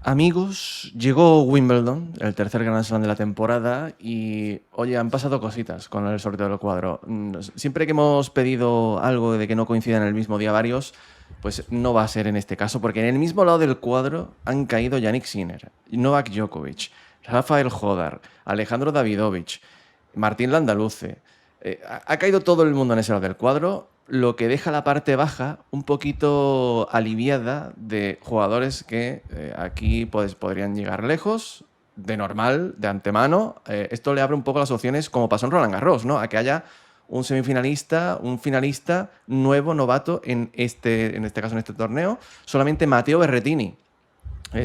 Amigos, llegó Wimbledon, el tercer Grand Slam de la temporada, y oye, han pasado cositas con el sorteo del cuadro. Siempre que hemos pedido algo de que no coincida en el mismo día varios, pues no va a ser en este caso, porque en el mismo lado del cuadro han caído Yannick Sinner, Novak Djokovic, Rafael Jodar, Alejandro Davidovich, Martín Landaluce. Ha caído todo el mundo en ese lado del cuadro, lo que deja la parte baja un poquito aliviada de jugadores que aquí pues, podrían llegar lejos, de normal, de antemano. Esto le abre un poco las opciones, como pasó en Roland Garros, ¿no? A que haya un semifinalista, un finalista nuevo, novato, en este caso, en este torneo. Solamente Matteo Berrettini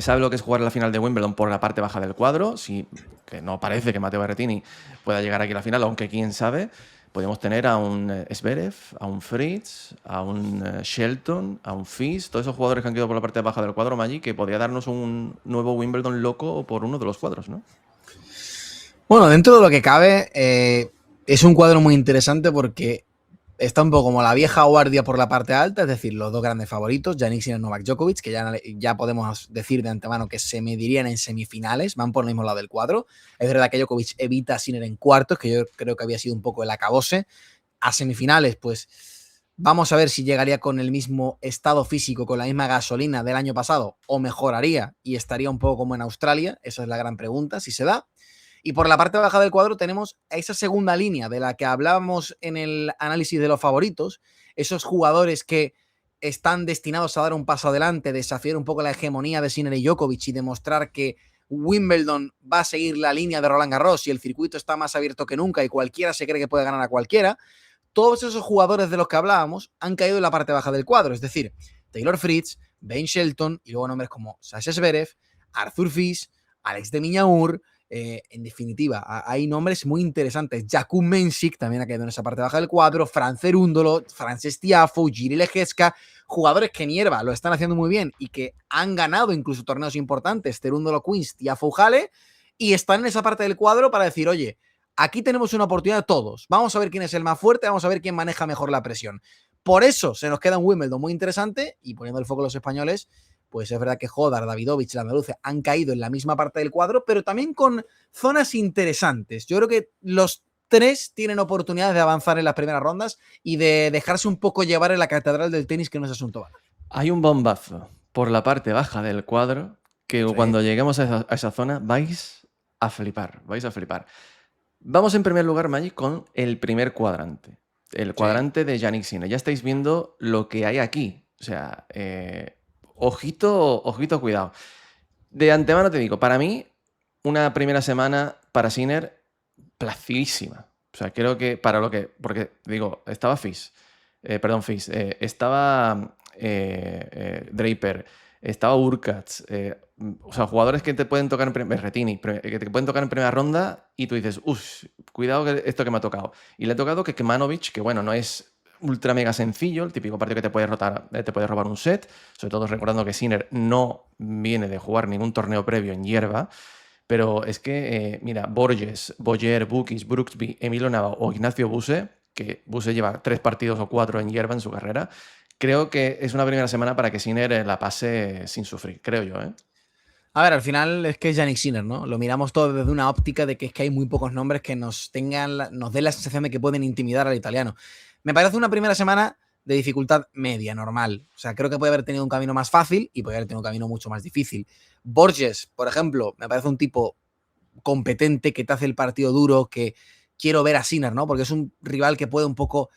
sabe lo que es jugar la final de Wimbledon por la parte baja del cuadro. Sí, que no parece que Matteo Berrettini pueda llegar aquí a la final, aunque quién sabe. Podemos tener a un Zverev, a un Fritz, a un Shelton, a un Fizz, todos esos jugadores que han quedado por la parte baja del cuadro Magic, que podría darnos un nuevo Wimbledon loco por uno de los cuadros, ¿no? Bueno, dentro de lo que cabe, es un cuadro muy interesante porque está un poco como la vieja guardia por la parte alta, es decir, los dos grandes favoritos, Jannik Sinner y Novak Djokovic, que ya podemos decir de antemano que se medirían en semifinales, van por el mismo lado del cuadro. Es verdad que Djokovic evita a Sinner en cuartos, que yo creo que había sido un poco el acabose. A semifinales, pues vamos a ver si llegaría con el mismo estado físico, con la misma gasolina del año pasado, o mejoraría y estaría un poco como en Australia. Esa es la gran pregunta, si se da. Y por la parte baja del cuadro tenemos a esa segunda línea de la que hablábamos en el análisis de los favoritos, esos jugadores que están destinados a dar un paso adelante, desafiar un poco la hegemonía de Sinner y Djokovic y demostrar que Wimbledon va a seguir la línea de Roland Garros y el circuito está más abierto que nunca y cualquiera se cree que puede ganar a cualquiera. Todos esos jugadores de los que hablábamos han caído en la parte baja del cuadro, es decir, Taylor Fritz, Ben Shelton y luego nombres como Sasha Zverev, Arthur Fils, Alex de Minaur. En definitiva, hay nombres muy interesantes. Jakub Mensik también ha quedado en esa parte baja del cuadro. Fran Cerúndolo, Frances Tiafoe, Giri Lejeska, jugadores que en hierba lo están haciendo muy bien y que han ganado incluso torneos importantes. Cerúndolo Queens, Tiafoe Halle, y están en esa parte del cuadro para decir, oye, aquí tenemos una oportunidad todos. Vamos a ver quién es el más fuerte, vamos a ver quién maneja mejor la presión. Por eso se nos queda un Wimbledon muy interesante y poniendo el foco en los españoles, pues es verdad que Jodar, Davidovich y Landaluce han caído en la misma parte del cuadro, pero también con zonas interesantes. Yo creo que los tres tienen oportunidades de avanzar en las primeras rondas y de dejarse un poco llevar en la catedral del tenis, que no es asunto banal. Hay un bombazo por la parte baja del cuadro que Sí. cuando lleguemos a esa zona vais a flipar, vais a flipar. Vamos en primer lugar, Magic, con el primer cuadrante. El Sí. cuadrante de Yannick Sinner. Ya estáis viendo lo que hay aquí. O sea, ojito, ojito, cuidado. De antemano te digo, para mí, una primera semana para Sinner placidísima. O sea, creo que para lo que... Porque, digo, estaba Fizz. Fizz. Estaba Draper. Estaba Urkats. O sea, jugadores que te pueden tocar en Berrettini, que te pueden tocar en primera ronda y tú dices, uff, cuidado que esto que me ha tocado. Y le ha tocado que Kemanovic, que bueno, no es ultra mega sencillo, el típico partido que te puede robar un set, sobre todo recordando que Sinner no viene de jugar ningún torneo previo en hierba, pero es que, mira, Borges, Boyer, Bukis, Brooksby, Emilio Nava o Ignacio Buse, que Buse lleva 3 partidos o 4 en hierba en su carrera, creo que es una primera semana para que Sinner la pase sin sufrir, creo yo, ¿eh? A ver, al final es que es Yannick Sinner, ¿no? Lo miramos todo desde una óptica de que es que hay muy pocos nombres que nos den la sensación de que pueden intimidar al italiano. Me parece una primera semana de dificultad media, normal. O sea, creo que puede haber tenido un camino más fácil y puede haber tenido un camino mucho más difícil. Borges, por ejemplo, me parece un tipo competente que te hace el partido duro, que quiero ver a Sinner, ¿no? Porque es un rival que puede un poco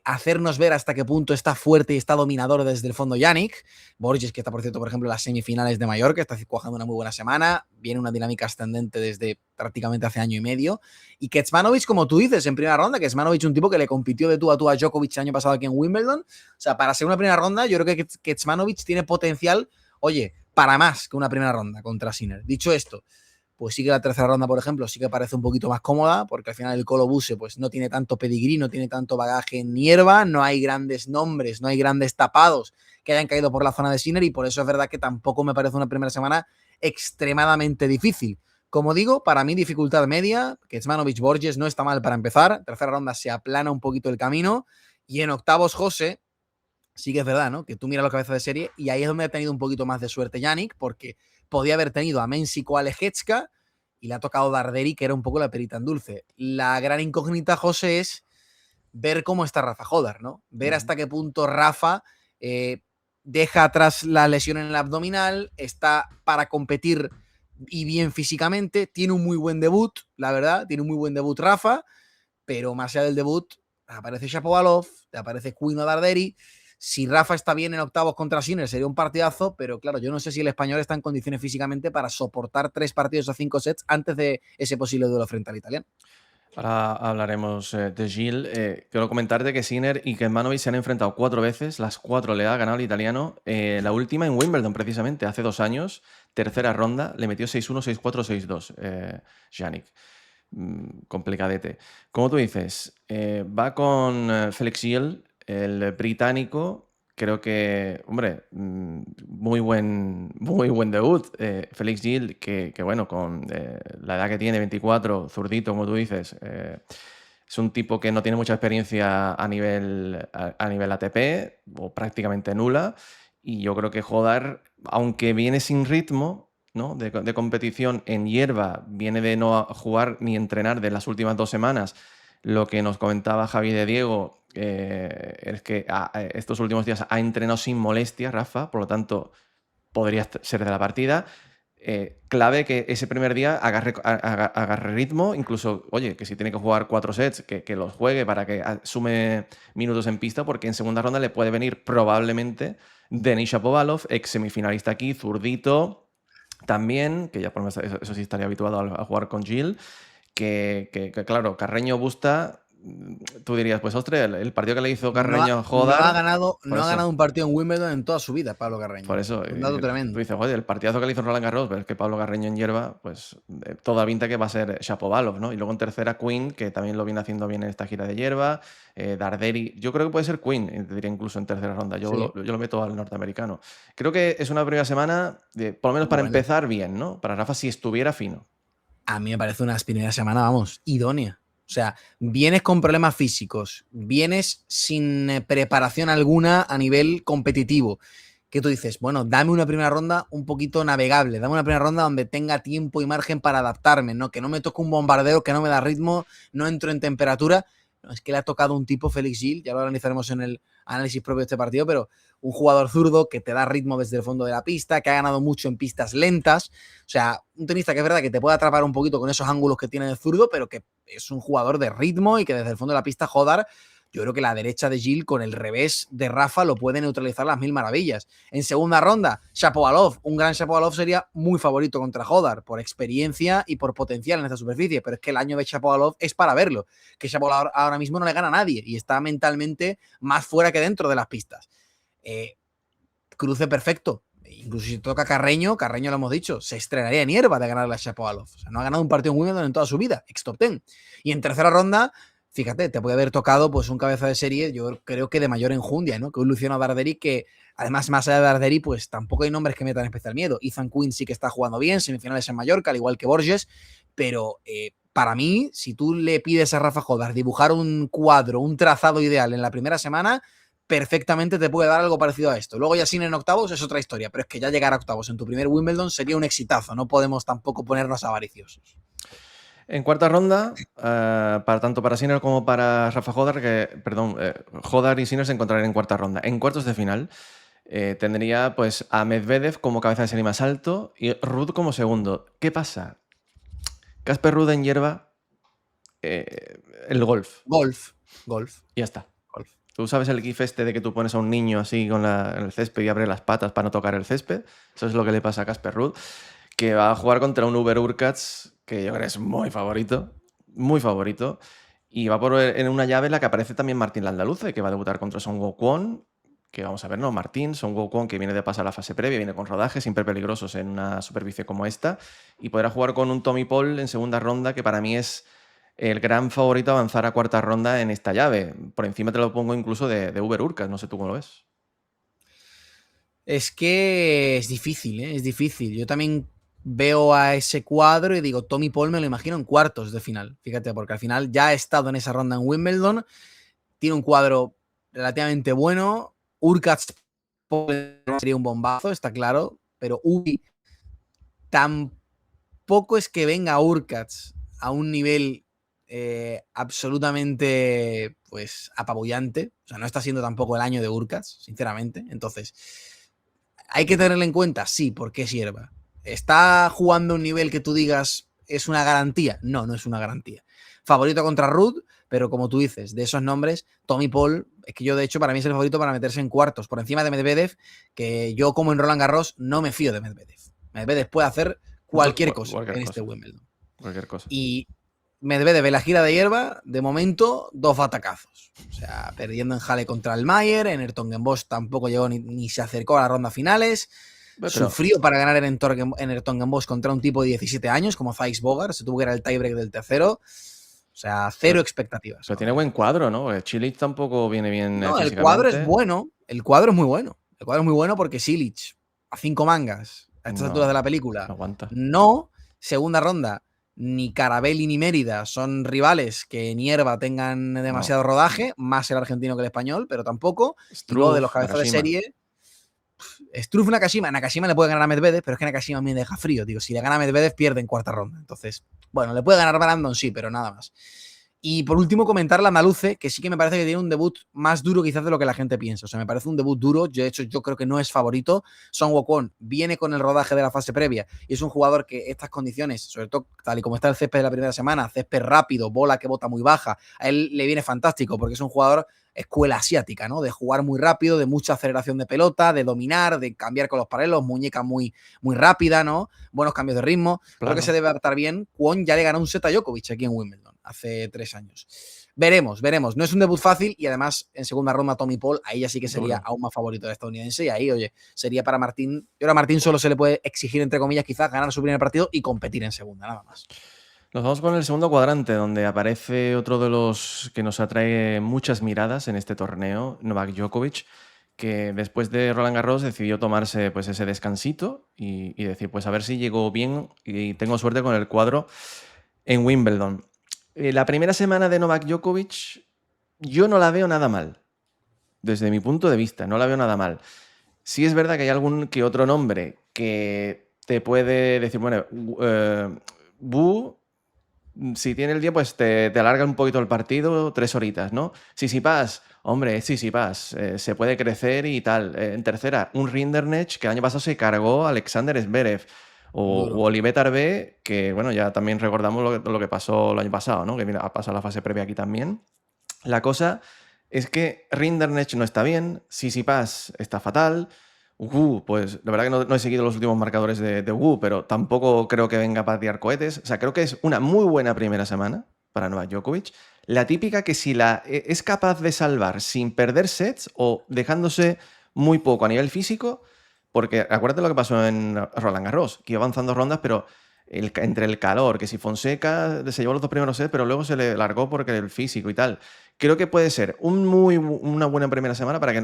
hacernos ver hasta qué punto está fuerte y está dominador desde el fondo Yannick. Borges, que está, por cierto, por ejemplo, en las semifinales de Mallorca, está cuajando una muy buena semana, viene una dinámica ascendente desde prácticamente hace año y medio. Y Kecmanovic, como tú dices, en primera ronda, Kecmanovic, un tipo que le compitió de tú a Djokovic el año pasado aquí en Wimbledon. O sea, para ser una primera ronda, yo creo que Kecmanovic tiene potencial, oye, para más que una primera ronda contra Sinner. Dicho esto, pues sí que la tercera ronda, por ejemplo, sí que parece un poquito más cómoda, porque al final el Colo Buse pues no tiene tanto pedigrí, no tiene tanto bagaje en hierba, no hay grandes nombres, no hay grandes tapados que hayan caído por la zona de Sinner y por eso es verdad que tampoco me parece una primera semana extremadamente difícil. Como digo, para mí dificultad media, Kecmanovic Borges no está mal para empezar, tercera ronda se aplana un poquito el camino y en octavos José, sí que es verdad, ¿no? Que tú miras los cabezas de serie y ahí es donde ha tenido un poquito más de suerte Yannick, porque podía haber tenido a Mensico o a Lejecka y le ha tocado Darderi, que era un poco la perita en dulce. La gran incógnita, José, es ver cómo está Rafa Jodar, ¿no? Ver hasta qué punto Rafa deja atrás la lesión en el abdominal, está para competir y bien físicamente, tiene un muy buen debut, la verdad, tiene un muy buen debut Rafa, pero más allá del debut, aparece Shapovalov, te aparece Queen o Darderi. Si Rafa está bien en octavos contra Sinner, sería un partidazo, pero claro, yo no sé si el español está en condiciones físicamente para soportar 3 partidos a 5 sets antes de ese posible duelo frente al italiano. Ahora hablaremos de Gil. Quiero comentarte que Sinner y Kecmanovic se han enfrentado 4 veces, las 4 le ha ganado el italiano. La última en Wimbledon, precisamente, hace 2 años, tercera ronda, le metió 6-1, 6-4, 6-2 Jannik. Complicadete. Como tú dices, va con Felix Gil, el británico. Creo que, hombre, muy buen debut. Felix Gil, que bueno, con la edad que tiene, 24, zurdito, como tú dices, es un tipo que no tiene mucha experiencia a nivel ATP, o prácticamente nula. Y yo creo que Jodar, aunque viene sin ritmo, ¿no? de competición en hierba, viene de no jugar ni entrenar de las últimas 2 semanas. Lo que nos comentaba Javi de Diego es que estos últimos días ha entrenado sin molestia, Rafa, por lo tanto podría ser de la partida. Clave que ese primer día agarre ritmo, incluso, oye, que si tiene que jugar 4 sets, que los juegue para que sume minutos en pista, porque en segunda ronda le puede venir probablemente Denis Shapovalov, ex semifinalista aquí, zurdito, también, que ya por lo menos eso sí estaría habituado a jugar con Gil, que claro, Carreño Busta, tú dirías, pues ostras, el partido que le hizo Carreño a Jodar, No ha ganado un partido en Wimbledon en toda su vida, Pablo Carreño. por eso, Un dato tremendo. tú dices, oye, el partidazo que le hizo Roland Garros, pero es que Pablo Carreño en hierba, pues toda pinta que va a ser Shapovalov, ¿no? Y luego en tercera, Queen, que también lo viene haciendo bien en esta gira de hierba. Darderi, yo creo que puede ser Queen, te diría incluso en tercera ronda. Yo, Sí. yo lo meto al norteamericano. Creo que es una primera semana, por lo menos para empezar bien, ¿no? Para Rafa, si estuviera fino. A mí me parece una primera semana, vamos, idónea. O sea, vienes con problemas físicos, vienes sin preparación alguna a nivel competitivo. Que tú dices, bueno, dame una primera ronda un poquito navegable, dame una primera ronda donde tenga tiempo y margen para adaptarme, ¿no? Que no me toque un bombardeo, que no me da ritmo, no entro en temperatura. No, es que le ha tocado un tipo, Félix Gil, ya lo analizaremos en el análisis propio de este partido, pero un jugador zurdo que te da ritmo desde el fondo de la pista, que ha ganado mucho en pistas lentas. O sea, un tenista que es verdad que te puede atrapar un poquito con esos ángulos que tiene el zurdo, pero que es un jugador de ritmo y que desde el fondo de la pista, Jodar, yo creo que la derecha de Gil con el revés de Rafa lo puede neutralizar las mil maravillas. En segunda ronda, Shapovalov. Un gran Shapovalov sería muy favorito contra Jodar por experiencia y por potencial en esta superficie, pero es que el año de Shapovalov es para verlo. Que Shapovalov ahora mismo no le gana a nadie y está mentalmente más fuera que dentro de las pistas. Cruce perfecto. Incluso si toca Carreño lo hemos dicho, se estrenaría en hierba de ganarle a Shapovalov. O sea, no ha ganado un partido en Wimbledon en toda su vida, ex top 10. Y en tercera ronda, fíjate, te puede haber tocado pues un cabeza de serie, yo creo que de mayor enjundia, ¿no? Que un Luciano Darderi que, además, más allá de Darderi, pues tampoco hay nombres que metan especial miedo. Ethan Quinn sí que está jugando bien, semifinales en Mallorca, al igual que Borges, pero para mí, si tú le pides a Rafa Jodar dibujar un cuadro, un trazado ideal en la primera semana, perfectamente te puede dar algo parecido a esto. Luego ya sin en octavos es otra historia, pero es que ya llegar a octavos en tu primer Wimbledon sería un exitazo, no podemos tampoco ponernos avariciosos. En cuarta ronda, para tanto para Sinner como para Rafa Jodar, Jodar y Sinner se encontrarían en cuarta ronda. En cuartos de final tendría pues a Medvedev como cabeza de serie más alto y Ruud como segundo. ¿Qué pasa? Casper Ruud en hierba, el golf. Golf. Y ya está. Golf. ¿Tú sabes el gif este de que tú pones a un niño así en el césped y abre las patas para no tocar el césped? Eso es lo que le pasa a Casper Ruud, que va a jugar contra un Uber Hurkacz que yo creo que es muy favorito, y va en una llave en la que aparece también Martín Landaluce, que va a debutar contra Son Gokwon, que vamos a ver, ¿no? Martín, Son Gokwon, que viene de pasar la fase previa, viene con rodajes siempre peligrosos en una superficie como esta, y podrá jugar con un Tommy Paul en segunda ronda, que para mí es el gran favorito a avanzar a cuarta ronda en esta llave. Por encima te lo pongo incluso de Uber Hurkacz, no sé tú cómo lo ves. Es que es difícil, ¿eh? Es difícil. Yo también veo a ese cuadro y digo, Tommy Paul me lo imagino en cuartos de final. Fíjate, porque al final ya ha estado en esa ronda en Wimbledon, tiene un cuadro relativamente bueno, Urkacz sería un bombazo, está claro, pero Ubi tampoco es que venga Urkacz a un nivel absolutamente pues apabullante. O sea, no está siendo tampoco el año de Urkacz, sinceramente. Entonces, ¿hay que tenerlo en cuenta? Sí, porque es hierba. ¿Está jugando un nivel que tú digas es una garantía? No, no es una garantía. Favorito contra Ruud, pero como tú dices, de esos nombres, Tommy Paul, es que yo de hecho para mí es el favorito para meterse en cuartos, por encima de Medvedev, que yo como en Roland Garros no me fío de Medvedev. Medvedev puede hacer cualquier cosa Cualquier en este cosa. Wimbledon. Cualquier cosa. Y Medvedev en la gira de hierba, de momento, 2 batacazos. O sea, perdiendo en Halle contra el Mayer, en Hertogenbosch tampoco llegó ni se acercó a las rondas finales. Pero, Sufrió para ganar en Hertogenbosch contra un tipo de 17 años como Thijs Bogart, se tuvo que ir al tiebreak del tercero. O sea, cero expectativas. pero tiene buen cuadro, ¿no? Porque Cilic tampoco viene bien No, el cuadro es físicamente. bueno. El cuadro es muy bueno. El cuadro es muy bueno porque Silic, a 5 mangas, a estas alturas de la No película, aguanta. no. Segunda ronda, ni Carabelli ni Mérida son rivales que en hierba tengan demasiado No. rodaje, más el argentino que el español, pero tampoco. Y luego de los Struff, cabezas de Nakashima. serie, Struff Nakashima. Nakashima le puede ganar a Medvedev, pero es que Nakashima me deja frío. Digo, si le gana a Medvedev, pierde en cuarta ronda. Entonces, bueno, le puede ganar a Brandon, sí, pero nada más. Y por último, comentar la Andaluce, que sí que me parece que tiene un debut más duro quizás de lo que la gente piensa. O sea, me parece un debut duro. Yo, de hecho, yo creo que no es favorito. Son Wukong viene con el rodaje de la fase previa y es un jugador que estas condiciones, sobre todo tal y como está el césped de la primera semana, césped rápido, bola que bota muy baja, a él le viene fantástico porque es un jugador escuela asiática, ¿no? De jugar muy rápido, de mucha aceleración de pelota, de dominar, de cambiar con los paralelos, muñeca muy, muy rápida, ¿no? Buenos cambios de ritmo. Creo que se debe adaptar bien. Kwon ya le ganó un set a Djokovic aquí en Wimbledon hace 3 años. Veremos. No es un debut fácil y además en segunda ronda Tommy Paul, ahí ya sí que sería aún más favorito del estadounidense y ahí, oye, sería para Martín. Y ahora a Martín solo se le puede exigir, entre comillas, quizás ganar su primer partido y competir en segunda, nada más. Nos vamos con el segundo cuadrante, donde aparece otro de los que nos atrae muchas miradas en este torneo, Novak Djokovic, que después de Roland Garros decidió tomarse pues, ese descansito y decir, pues a ver si llego bien y tengo suerte con el cuadro en Wimbledon. La primera semana de Novak Djokovic yo no la veo nada mal, desde mi punto de vista, no la veo nada mal. Sí es verdad que hay algún que otro nombre que te puede decir, bueno, Bu, si tiene el día, pues te alarga un poquito el partido, 3 horitas, ¿no? Tsitsipas, hombre, Tsitsipas, se puede crecer y tal. En tercera, un Rinderknech que el año pasado se cargó a Alexander Zverev. O Olivet Arbé, que bueno, ya también recordamos lo que pasó el año pasado, ¿no? Que mira, ha pasado la fase previa aquí también. La cosa es que Rinderknech no está bien, Tsitsipas está fatal. Wu, pues la verdad que no he seguido los últimos marcadores de Wu, pero tampoco creo que venga a patear cohetes. O sea, creo que es una muy buena primera semana para Novak Djokovic. La típica que si es capaz de salvar sin perder sets o dejándose muy poco a nivel físico, porque acuérdate lo que pasó en Roland Garros, que iba avanzando rondas, pero entre el calor, que si Fonseca se llevó los 2 primeros sets, pero luego se le largó porque el físico y tal. Creo que puede ser una buena primera semana para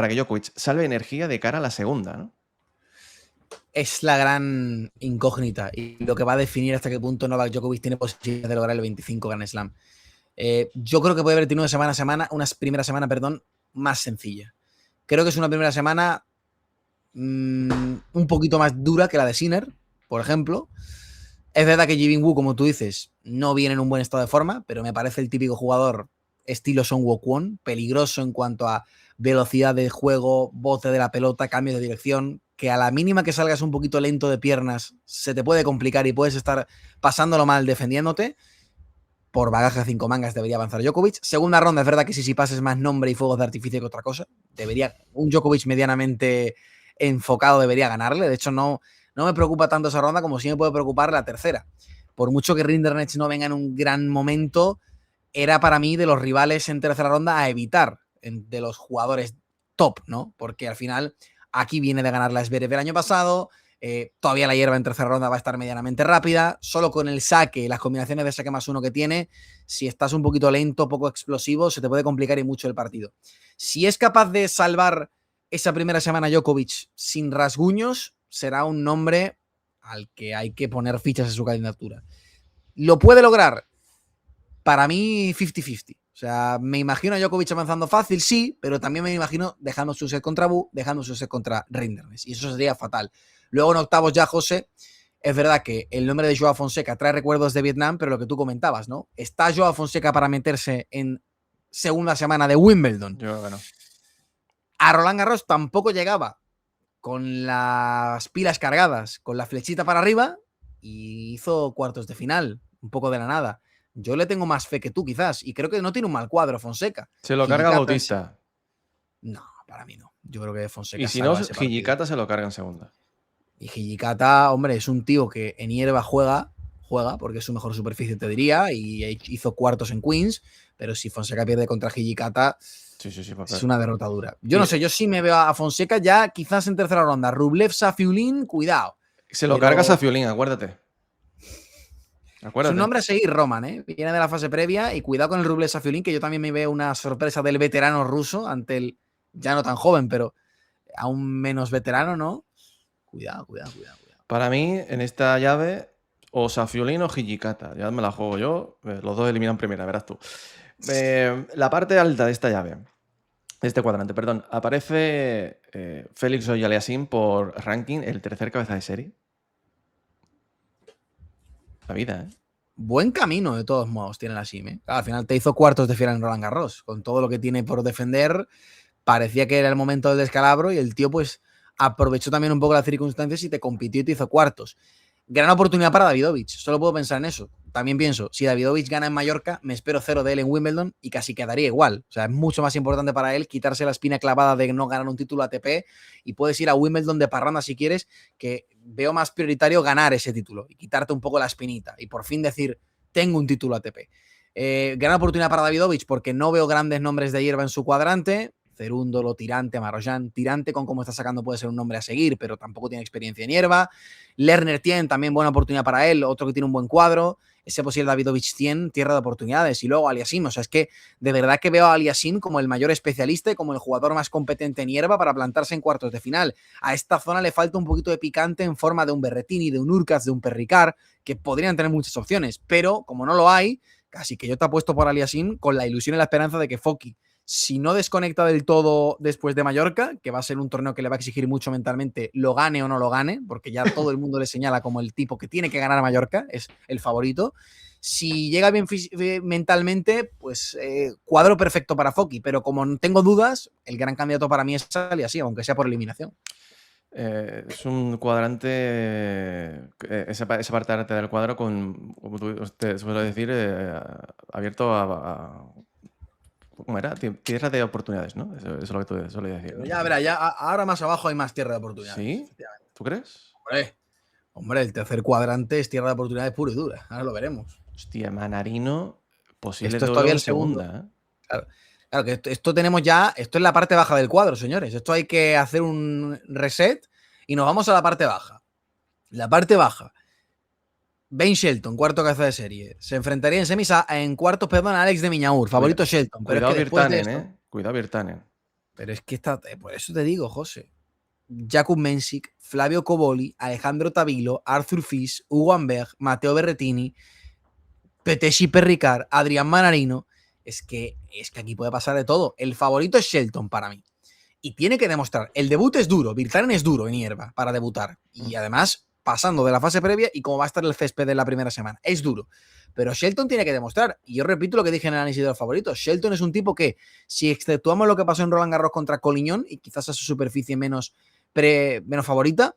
que Djokovic salve energía de cara a la segunda, ¿no? Es la gran incógnita y lo que va a definir hasta qué punto Novak Djokovic tiene posibilidad de lograr el 25 Grand Slam. Yo creo que puede haber tenido una primera semana, más sencilla. Creo que es una primera semana un poquito más dura que la de Sinner, por ejemplo. Es verdad que Ji Wu, como tú dices, no viene en un buen estado de forma, pero me parece el típico jugador estilo Son Woo-Kwon, peligroso en cuanto a velocidad de juego, bote de la pelota, cambio de dirección, que a la mínima que salgas un poquito lento de piernas se te puede complicar y puedes estar pasándolo mal defendiéndote. Por bagaje a 5 mangas debería avanzar Djokovic. Segunda ronda, es verdad que si pases más nombre y fuegos de artificio que otra cosa. Un Djokovic medianamente enfocado debería ganarle. De hecho, no me preocupa tanto esa ronda como sí me puede preocupar la tercera. Por mucho que Rinderknech no venga en un gran momento, era para mí de los rivales en tercera ronda a evitar, de los jugadores top, ¿no? Porque al final aquí viene de ganar la Zverev el año pasado, todavía la hierba en tercera ronda va a estar medianamente rápida, solo con el saque y las combinaciones de saque +1 que tiene, si estás un poquito lento, poco explosivo, se te puede complicar y mucho el partido. Si es capaz de salvar esa primera semana Djokovic sin rasguños, será un nombre al que hay que poner fichas en su candidatura. ¿Lo puede lograr? Para mí, 50-50. O sea, me imagino a Djokovic avanzando fácil, sí, pero también me imagino dejando su set contra Bu, dejando su set contra Rinderknest. Y eso sería fatal. Luego en octavos ya, José, es verdad que el nombre de Joao Fonseca trae recuerdos de Vietnam, pero lo que tú comentabas, ¿no? ¿Está Joao Fonseca para meterse en segunda semana de Wimbledon? Yo creo que no. A Roland Garros tampoco llegaba con las pilas cargadas, con la flechita para arriba, y hizo cuartos de final, un poco de la nada. Yo le tengo más fe que tú, quizás, y creo que no tiene un mal cuadro Fonseca. Se lo carga Hijikata Bautista. No, para mí no. Yo creo que Fonseca Y si no, salva ese partido. Hijikata se lo carga en segunda. Y Hijikata, hombre, es un tío que en hierba juega, porque es su mejor superficie, te diría, y hizo cuartos en Queens, pero si Fonseca pierde contra Hijikata, Sí, es una derrota dura. Yo no sé, yo sí me veo a Fonseca ya quizás en tercera ronda. Rublev, Safiulin, cuidado. Se lo cargas a Fiolín, acuérdate. Es un nombre a seguir, Roman, ¿eh? Viene de la fase previa y cuidado con el Rublev Safiulin, que yo también me veo una sorpresa del veterano ruso ante el ya no tan joven, pero aún menos veterano, ¿no? Cuidado. Para mí, en esta llave, o Safiolín o Hijikata. Ya me la juego yo. Los dos eliminan primera, verás tú. La parte alta de esta llave, de este cuadrante, perdón, aparece Félix Auger-Aliassime por ranking, el tercer cabeza de serie. La vida, ¿eh? Buen camino, de todos modos, tiene la SIM, ¿eh? Claro, al final te hizo cuartos de final en Roland Garros. Con todo lo que tiene por defender, parecía que era el momento del descalabro y el tío, pues, aprovechó también un poco las circunstancias y te compitió y te hizo cuartos. Gran oportunidad para Davidovich, solo puedo pensar en eso. También pienso, si Davidovich gana en Mallorca, me espero 0 de él en Wimbledon y casi quedaría igual. O sea, es mucho más importante para él quitarse la espina clavada de no ganar un título ATP y puedes ir a Wimbledon de parranda si quieres, que veo más prioritario ganar ese título y quitarte un poco la espinita y por fin decir, tengo un título ATP. Gran oportunidad para Davidovich porque no veo grandes nombres de hierba en su cuadrante. Cerúndolo, Tirante, Marozsan. Tirante, con cómo está sacando, puede ser un nombre a seguir, pero tampoco tiene experiencia en hierba. Lerner tiene también buena oportunidad para él, otro que tiene un buen cuadro. Ese posible Davidovich 100, tierra de oportunidades. Y luego Aliassime, o sea, es que de verdad que veo a Aliassime como el mayor especialista y como el jugador más competente en hierba para plantarse en cuartos de final. A esta zona le falta un poquito de picante en forma de un Berrettini, de un Urkaz, de un Perricard, que podrían tener muchas opciones, pero como no lo hay, casi que yo te apuesto por Aliassime con la ilusión y la esperanza de que Foki, si no desconecta del todo después de Mallorca, que va a ser un torneo que le va a exigir mucho mentalmente, lo gane o no lo gane, porque ya todo el mundo le señala como el tipo que tiene que ganar a Mallorca, es el favorito. Si llega bien mentalmente, pues cuadro perfecto para Foki, pero como tengo dudas, el gran candidato para mí es Aliassime, aunque sea por eliminación. Es un cuadrante, esa parte alta del cuadro, con, como tú te suelo decir, abierto a ¿cómo era? Tierra de oportunidades, ¿no? Eso es lo que tú solías decir, ¿no? Ya verá, ya ahora más abajo hay más tierra de oportunidades. ¿Sí? ¿Tú crees? Hombre, el tercer cuadrante es tierra de oportunidades pura y dura. Ahora lo veremos. Hostia, Manarino, posible Esto es doble todavía en el segundo. segunda, ¿eh? Claro que esto tenemos ya, esto es la parte baja del cuadro, señores. Esto hay que hacer un reset y nos vamos a la parte baja. La parte baja. Ben Shelton, cuarto cabeza de serie. Se enfrentaría en semis en cuartos, perdón, a Alex de Miñaur, favorito Shelton. Pero Cuidado es que después de Virtanen, esto, ¿eh? Cuidado Virtanen. pero es que está, por eso te digo, José. Jakub Mensik, Flavio Coboli, Alejandro Tavilo, Arthur Fils, Hugo Amberg, Matteo Berrettini, Peteschi Perricard, Adrián Manarino. Es que aquí puede pasar de todo. El favorito es Shelton para mí. Y tiene que demostrar. El debut es duro. Virtanen es duro en hierba para debutar. Y además, pasando de la fase previa y cómo va a estar el césped de la primera semana. Es duro. Pero Shelton tiene que demostrar. Y yo repito lo que dije en el análisis de los favoritos. Shelton es un tipo que, si exceptuamos lo que pasó en Roland Garros contra Collignon, y quizás a su superficie menos favorita,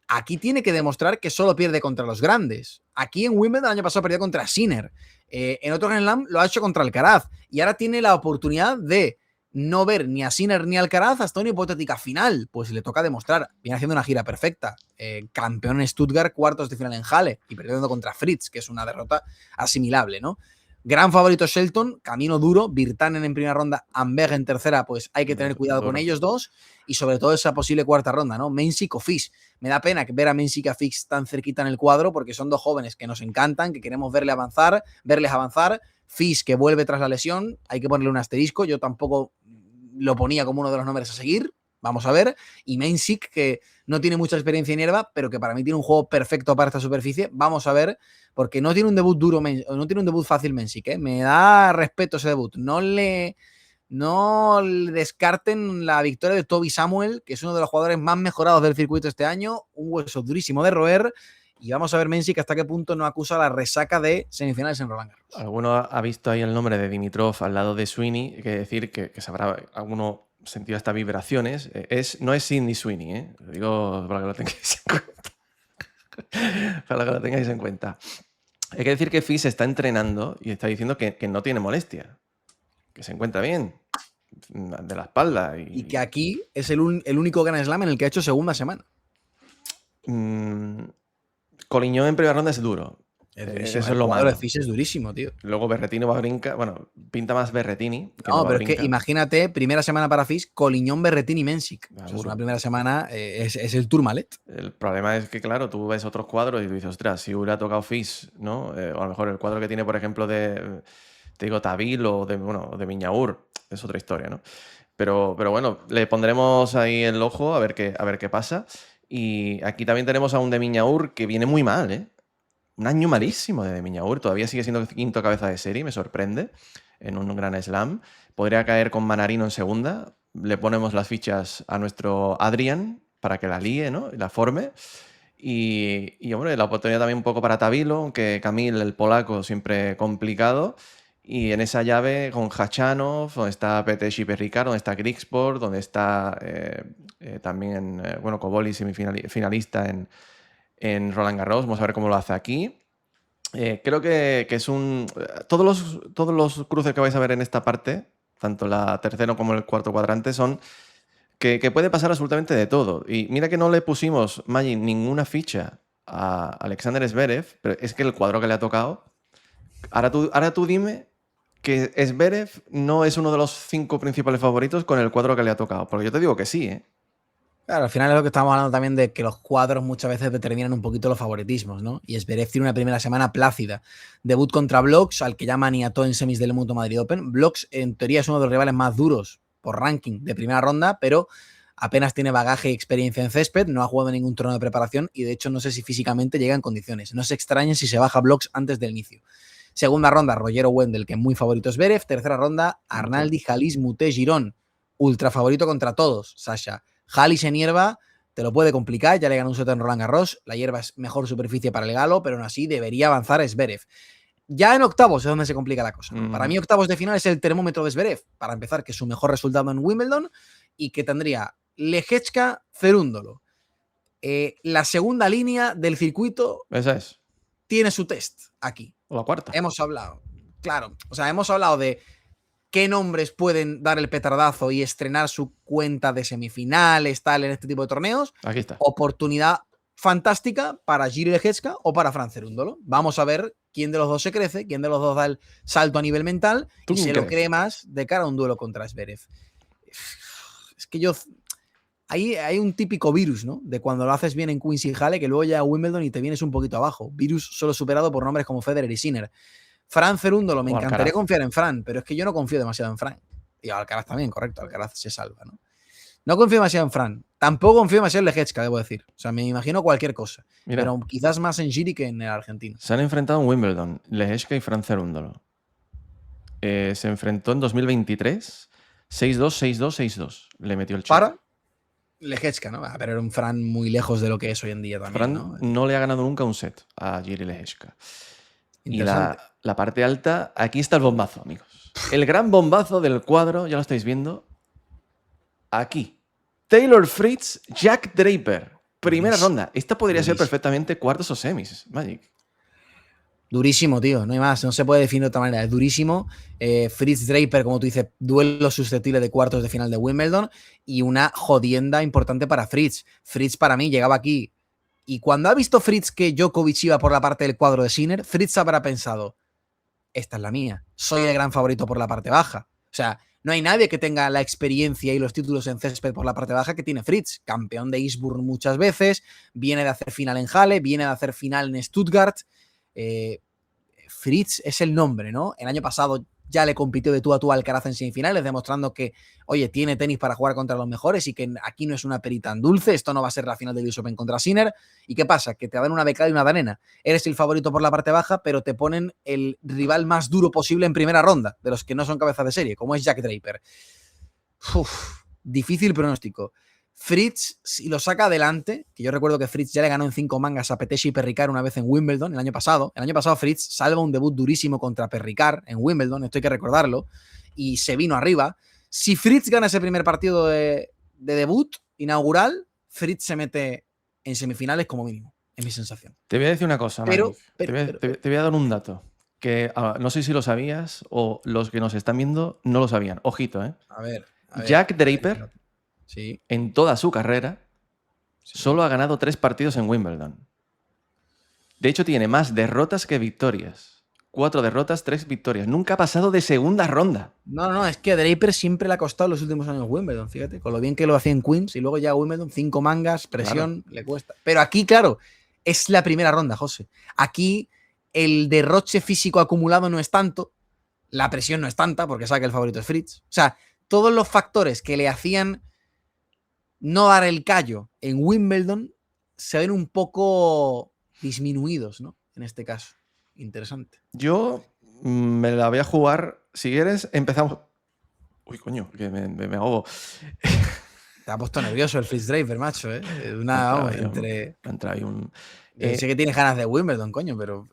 aquí tiene que demostrar que solo pierde contra los grandes. Aquí en Wimbledon el año pasado perdió contra Sinner. En otro Grand Slam lo ha hecho contra Alcaraz. Y ahora tiene la oportunidad de no ver ni a Sinner ni a Alcaraz hasta una hipotética final. Pues le toca demostrar. Viene haciendo una gira perfecta. Campeón en Stuttgart, cuartos de final en Halle y perdiendo contra Fritz, que es una derrota asimilable, ¿no? Gran favorito Shelton, camino duro, Virtanen en primera ronda, Amberg en tercera, pues hay que tener cuidado con ellos dos y sobre todo esa posible cuarta ronda, ¿no? Mensik o Fils. Me da pena ver a Mensik y a Fils tan cerquita en el cuadro porque son dos jóvenes que nos encantan, que queremos verles avanzar. Fils que vuelve tras la lesión, hay que ponerle un asterisco, yo tampoco lo ponía como uno de los nombres a seguir, Vamos a ver. Y Mensik, que no tiene mucha experiencia en hierba, pero que para mí tiene un juego perfecto para esta superficie. Vamos a ver, porque no tiene un debut duro, no tiene un debut fácil Mensik, ¿eh? Me da respeto ese debut. No le descarten la victoria de Toby Samuel, que es uno de los jugadores más mejorados del circuito este año. Un hueso durísimo de roer. Y vamos a ver Mensik hasta qué punto no acusa la resaca de semifinales en Roland Garros. Alguno ha visto ahí el nombre de Dimitrov al lado de Sweeney, que decir que sabrá alguno sentido estas vibraciones. No es Sidney Sweeney, ¿eh? Lo digo para que lo tengáis en cuenta. Para que lo tengáis en cuenta. Hay que decir que Fils está entrenando y está diciendo que no tiene molestia, que se encuentra bien de la espalda. Y que aquí es el único Grand Slam en el que ha hecho segunda semana. Coliñó en primera ronda es duro. Eso es lo malo. El Fils es durísimo, tío. Luego Berretini va a brincar. Bueno, pinta más Berretini. No, pero es que imagínate, primera semana para Fils, Coliñón, Berretini, Mensik. O sea, es una primera semana, es el Tourmalet. El problema es que, claro, tú ves otros cuadros y tú dices, ostras, si hubiera tocado Fils, ¿no? O a lo mejor el cuadro que tiene, por ejemplo, te digo, Tavil o de Viñaur, es otra historia, ¿no? Pero bueno, le pondremos ahí el ojo a ver qué pasa. Y aquí también tenemos a un de Viñaur que viene muy mal, ¿eh? Un año malísimo de Miñaur. Todavía sigue siendo quinto cabeza de serie, me sorprende, en un gran slam. Podría caer con Manarino en segunda. Le ponemos las fichas a nuestro Adrian para que la líe, ¿no? Y la forme. Y hombre, la oportunidad también un poco para Tavilo, aunque Kamil, el polaco, siempre complicado. Y en esa llave con Khachanov, donde está Petr Ricard, donde está Grigsport, donde está también, Koboli, semifinalista en Roland Garros. Vamos a ver cómo lo hace aquí. Creo que es un... Todos los cruces que vais a ver en esta parte, tanto la tercera como el cuarto cuadrante, son que puede pasar absolutamente de todo. Y mira que no le pusimos, Maggi, ninguna ficha a Alexander Zverev, pero es que el cuadro que le ha tocado... Ahora tú dime que Zverev no es uno de los 5 principales favoritos con el cuadro que le ha tocado. Porque yo te digo que sí, ¿eh? Claro, al final es lo que estamos hablando también de que los cuadros muchas veces determinan un poquito los favoritismos, ¿no? Y Zverev tiene una primera semana plácida. Debut contra Blox, al que ya maniató en semis del Mundo Madrid Open. Blox, en teoría, es uno de los rivales más duros por ranking de primera ronda, pero apenas tiene bagaje y experiencia en césped, no ha jugado ningún torneo de preparación y, de hecho, no sé si físicamente llega en condiciones. No se extrañen si se baja Blox antes del inicio. Segunda ronda, Roger Wendell, que es muy favorito es Zverev. Tercera ronda, Arnaldi, Halis, Moutet, Girón. Ultra favorito contra todos, Sasha. Halis en hierba te lo puede complicar, ya le ganó un set en Roland Garros, la hierba es mejor superficie para el galo, pero aún así debería avanzar Zverev. Ya en octavos es donde se complica la cosa. Para mí octavos de final es el termómetro de Zverev, para empezar, que es su mejor resultado en Wimbledon y que tendría Lehečka, Cerúndolo. La segunda línea del circuito Esa es. tiene su test aquí. O la cuarta. Hemos hablado de qué nombres pueden dar el petardazo y estrenar su cuenta de semifinales, tal, en este tipo de torneos. Aquí está. Oportunidad fantástica para Jiří Lehečka o para Fran Cerúndolo. Vamos a ver quién de los dos se crece, quién de los dos da el salto a nivel mental y se lo cree más de cara a un duelo contra Zverev. Es que hay un típico virus, ¿no? De cuando lo haces bien en Queen's Hall, que luego ya a Wimbledon y te vienes un poquito abajo. Virus solo superado por nombres como Federer y Sinner. Fran Cerúndolo, me encantaría confiar en Fran, pero es que yo no confío demasiado en Fran. Y Alcaraz también, correcto, Alcaraz se salva, ¿no? No confío demasiado en Fran. Tampoco confío demasiado en Lehečka, debo decir. O sea, me imagino cualquier cosa. Mira, pero quizás más en Jiří que en el argentino. Se han enfrentado en Wimbledon, Lehečka y Fran Cerúndolo. Se enfrentó en 2023, 6-2, 6-2, 6-2. Le metió el check. Para Lehečka, ¿no? Pero era un Fran muy lejos de lo que es hoy en día también, Fran no le ha ganado nunca un set a Jiří Lehečka. Y la parte alta, aquí está el bombazo, amigos. El gran bombazo del cuadro, ya lo estáis viendo. Aquí. Taylor Fritz, Jack Draper. Primera ronda. Esta podría ser perfectamente cuartos o semis, Magic. Durísimo, tío. No hay más. No se puede definir de otra manera. Es durísimo. Fritz Draper, como tú dices, duelo susceptible de cuartos de final de Wimbledon. Y una jodienda importante para Fritz. Fritz, para mí, llegaba aquí. Y cuando ha visto Fritz que Djokovic iba por la parte del cuadro de Sinner, Fritz habrá pensado, esta es la mía, soy el gran favorito por la parte baja. O sea, no hay nadie que tenga la experiencia y los títulos en césped por la parte baja que tiene Fritz. Campeón de Eastbourne muchas veces, viene de hacer final en Halle, viene de hacer final en Stuttgart. Fritz es el nombre, ¿no? El año pasado ya le compitió de tú a tú a Alcaraz en semifinales, demostrando que, oye, tiene tenis para jugar contra los mejores y que aquí no es una peli tan dulce, esto no va a ser la final del US Open contra Sinner. ¿Y qué pasa? Que te dan una becada y una de arena. Eres el favorito por la parte baja, pero te ponen el rival más duro posible en primera ronda, de los que no son cabeza de serie, como es Jack Draper. Difícil pronóstico. Fritz, si lo saca adelante, que yo recuerdo que Fritz ya le ganó en 5 mangas a Peteshi y Perricard una vez en Wimbledon el año pasado. El año pasado Fritz salva un debut durísimo contra Perricard en Wimbledon, esto hay que recordarlo, y se vino arriba. Si Fritz gana ese primer partido de debut inaugural, Fritz se mete en semifinales como mínimo, es mi sensación. Te voy a decir una cosa, Mike. Te voy a dar un dato que no sé si lo sabías o los que nos están viendo no lo sabían. Ojito, ¿eh? A ver, Jack Draper, sí, en toda su carrera, solo ha ganado 3 partidos en Wimbledon. De hecho, tiene más derrotas que victorias. 4 derrotas, 3 victorias. Nunca ha pasado de segunda ronda. No, es que a Draper siempre le ha costado los últimos años Wimbledon, fíjate, con lo bien que lo hacía en Queens y luego ya Wimbledon, 5 mangas, presión, le cuesta. Pero aquí, claro, es la primera ronda, José. Aquí el derroche físico acumulado no es tanto, la presión no es tanta, porque sabe que el favorito es Fritz. O sea, todos los factores que le hacían no dar el callo en Wimbledon se ven un poco disminuidos, ¿no? En este caso. Interesante. Yo me la voy a jugar. Si quieres, empezamos. Uy, coño, que me ahogo. Te ha puesto nervioso el Fritz Draper, macho, ¿eh? Vamos, entre... Entra ahí un... sé que tienes ganas de Wimbledon, coño, pero...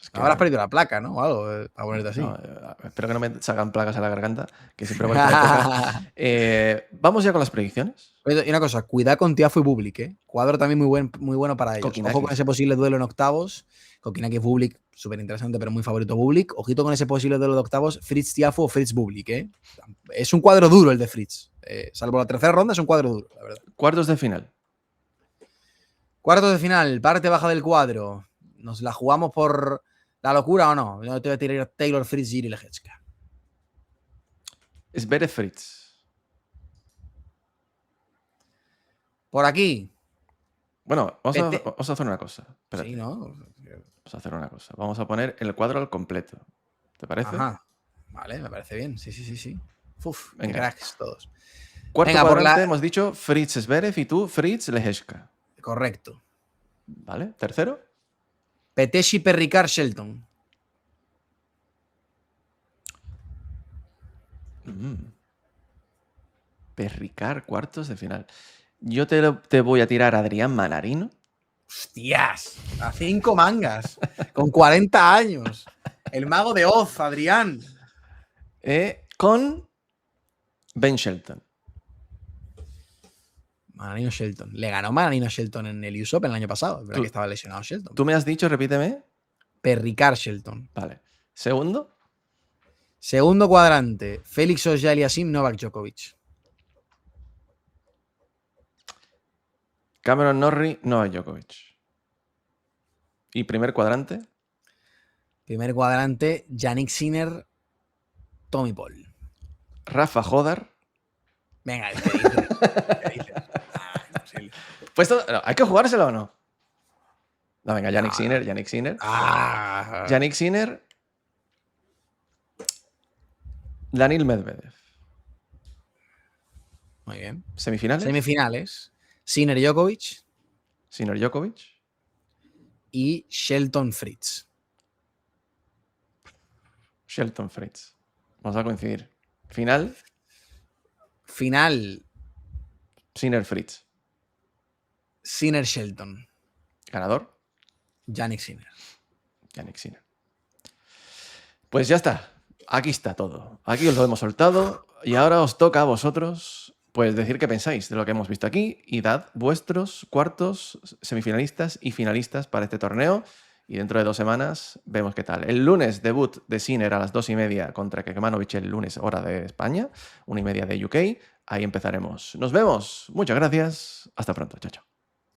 Es que habrás perdido la placa, ¿no? O algo, para ponerte así. No, espero que no me salgan placas a la garganta, que siempre vuelvo a época. Vamos ya con las predicciones. Y una cosa, cuidado con Tiafoe y Bublik, ¿eh? Cuadro también muy bueno para ellos. Kokinakis. Ojo con ese posible duelo en octavos. Kokinakis Bublik, súper interesante, pero muy favorito Bublik. Ojito con ese posible duelo de octavos, Fritz Tiafoe o Fritz Bublik, ¿eh? Es un cuadro duro el de Fritz. Salvo la tercera ronda, es un cuadro duro, la verdad. Cuartos de final. Cuartos de final, parte baja del cuadro. ¿Nos la jugamos por la locura o no? Yo te voy a tirar Taylor, Fritz, Giri, Lejecka. Zverev, Fritz. Por aquí. Bueno, vamos a hacer una cosa. Espérate. Sí, ¿no? Vamos a hacer una cosa. Vamos a poner el cuadro al completo. ¿Te parece? Ajá. Vale, me parece bien. Sí. Uf, venga. Qué cracks todos. Cuarto venga, cuadrante hemos dicho Fritz Zverev y tú Fritz Lejecka. Correcto. ¿Vale? Tercero. Peteshi, Perricard, Shelton. Perricard, cuartos de final. Yo te voy a tirar a Adrián Manarino. ¡Hostias! A 5 mangas. Con 40 años. El mago de Oz, Adrián. Con Ben Shelton. Manarino Shelton. Le ganó Manarino Shelton en el US Open el año pasado. Es verdad que estaba lesionado Shelton. ¿Tú me has dicho, repíteme? Perricard, Shelton. Vale. ¿Segundo? Segundo cuadrante. Félix Auger-Aliassime, Novak Djokovic. Cameron Norrie, Novak Djokovic. ¿Y primer cuadrante? Primer cuadrante, Jannik Sinner, Tommy Paul. Rafa Jodar. Venga, ¿qué dices? Imposible. Pues ¿hay que jugárselo o no? No, venga, Jannik Sinner. Jannik Sinner. Daniil Medvedev. Muy bien. ¿Semifinales? Semifinales. Sinner Djokovic. Sinner Djokovic. Y Shelton Fritz. Shelton Fritz. Vamos a coincidir. Final. Sinner Fritz. Sinner Shelton. Ganador. Jannik Sinner. Jannik Sinner. Pues ya está. Aquí está todo. Aquí os lo hemos soltado. Y ahora os toca a vosotros pues decir qué pensáis de lo que hemos visto aquí y dad vuestros cuartos, semifinalistas y finalistas para este torneo. Y dentro de 2 semanas vemos qué tal. El lunes debut de Sinner a las 2:30 contra Kekmanovic, el lunes hora de España, 1:30 de UK. Ahí empezaremos. Nos vemos. Muchas gracias. Hasta pronto. Chao, chao.